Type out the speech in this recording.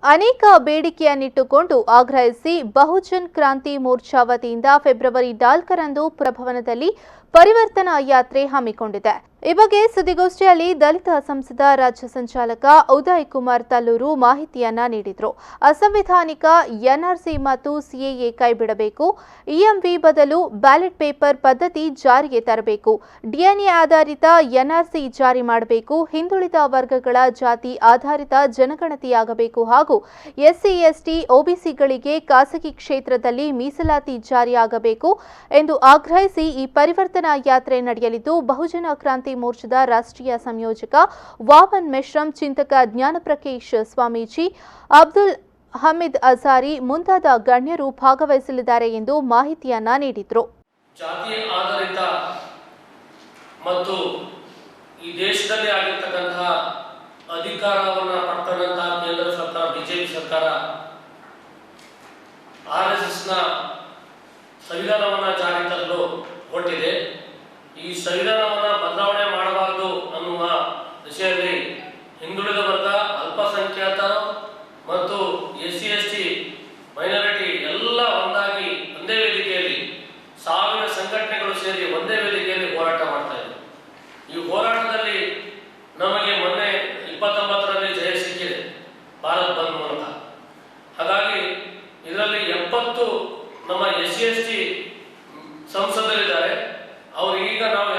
ಅನೇಕ ಬೇಡಿಕೆಯನ್ನಿಟ್ಟುಕೊಂಡು ಆಗ್ರಹಿಸಿ ಬಹುಜನ್ ಕ್ರಾಂತಿ ಮೋರ್ಚಾ ವತಿಯಿಂದ ಫೆಬ್ರವರಿ 4ರಂದು ಪುರಭವನದಲ್ಲಿ ಪರಿವರ್ತನಾ ಯಾತ್ರೆ ಹಮ್ಮಿಕೊಂಡಿದೆ. ಈ ಬಗ್ಗೆ ಸುದ್ದಿಗೋಷ್ಠಿಯಲ್ಲಿ ದಲಿತ ಸಂಸದ ರಾಜ್ಯ ಸಂಚಾಲಕ ಉದಯ್ ಕುಮಾರ್ ತಲ್ಲೂರು ಮಾಹಿತಿಯನ್ನ ನೀಡಿದರು. ಅಸಂವಿಧಾನಿಕ ಎನ್ಆರ್ಸಿ ಮತ್ತು ಸಿಎಎ ಕೈಬಿಡಬೇಕು, ಇಎಂವಿ ಬದಲು ಬ್ಯಾಲೆಟ್ ಪೇಪರ್ ಪದ್ಧತಿ ಜಾರಿಗೆ ತರಬೇಕು, ಡಿಎನ್ಎ ಆಧಾರಿತ ಎನ್ಆರ್ಸಿ ಜಾರಿ ಮಾಡಬೇಕು, ಹಿಂದುಳಿದ ವರ್ಗಗಳ ಜಾತಿ ಆಧಾರಿತ ಜನಗಣತಿಯಾಗಬೇಕು ಹಾಗೂ ಎಸ್ಸಿ ಎಸ್ಟಿ ಒಬಿಸಿಗಳಿಗೆ ಖಾಸಗಿ ಕ್ಷೇತ್ರದಲ್ಲಿ ಮೀಸಲಾತಿ ಜಾರಿಯಾಗಬೇಕು ಎಂದು ಆಗ್ರಹಿಸಿ ಈ ಪರಿವರ್ತನಾ ಯಾತ್ರೆ ನಡೆಯಲಿದ್ದು, ಬಹುಜನ ಕ್ರಾಂತಿ ಮೋರ್ಚಾದ ರಾಷ್ಟ್ರೀಯ ಸಂಯೋಜಕ ವಾಮನ್ ಮೆಶ್ರಂ, ಚಿಂತಕ ಜ್ಞಾನಪ್ರಕಾಶ್ ಸ್ವಾಮೀಜಿ, ಅಬ್ದುಲ್ ಹಮೀದ್ ಅಜಾರಿ ಮುಂತಾದ ಗಣ್ಯರು ಭಾಗವಹಿಸಲಿದ್ದಾರೆ ಎಂದು ಮಾಹಿತಿಯನ್ನ ನೀಡಿದರು. ಜಾತಿ ಆಧಾರಿತ ಮತ್ತು ಈ ದೇಶದಲ್ಲಿ ಆಗಿರತಕ್ಕಂತಹ ಅಧಿಕಾರವನ್ನು ಪಡ್ಕೊಂಡಂತಹ ಕೇಂದ್ರ ಸರ್ಕಾರ, ಬಿಜೆಪಿ ಸರ್ಕಾರ ಆರ್ಎಸ್ಎಸ್ನ ಸಂವಿಧಾನವನ್ನು ಜಾರಿ ತರಲು ಹೊರಟಿದೆ. ಈ ಸಂವಿಧಾನವನ್ನು ಬದಲಾವಣೆ ಮಾಡಬಾರದು ಅನ್ನುವ ದಿಶೆಯಲ್ಲಿ ಹಿಂದುಳಿದ ವರ್ಗ, ಅಲ್ಪಸಂಖ್ಯಾತರು ಮತ್ತು ಎಸ್ಸಿ ಎಸ್ಟಿ ಮೈನಾರಿಟಿ ಎಲ್ಲ ಒಂದಾಗಿ ಒಂದೇ ವೇದಿಕೆಯಲ್ಲಿ ಸಾವಿರ ಸಂಘಟನೆಗಳು ಸೇರಿ ಒಂದೇ ವೇದಿಕೆಯಲ್ಲಿ ಹೋರಾಟ ಮಾಡ್ತಾ ಇದ್ದಾರೆ. ಈ ಹೋರಾಟದಲ್ಲಿ ನಮಗೆ ಮೊನ್ನೆ 29ರಲ್ಲಿ ಜಯ ಸಿಕ್ಕಿದೆ ಭಾರತ್ ಬಂದ್ ಮೂಲಕ. ಹಾಗಾಗಿ ಇದರಲ್ಲಿ 70 ನಮ್ಮ ಎಸ್ಸಿ ಎಸ್ಟಿ ಸಂಸದರಿದ್ದಾರೆ. ಅವರು ಈಗ ನಾವು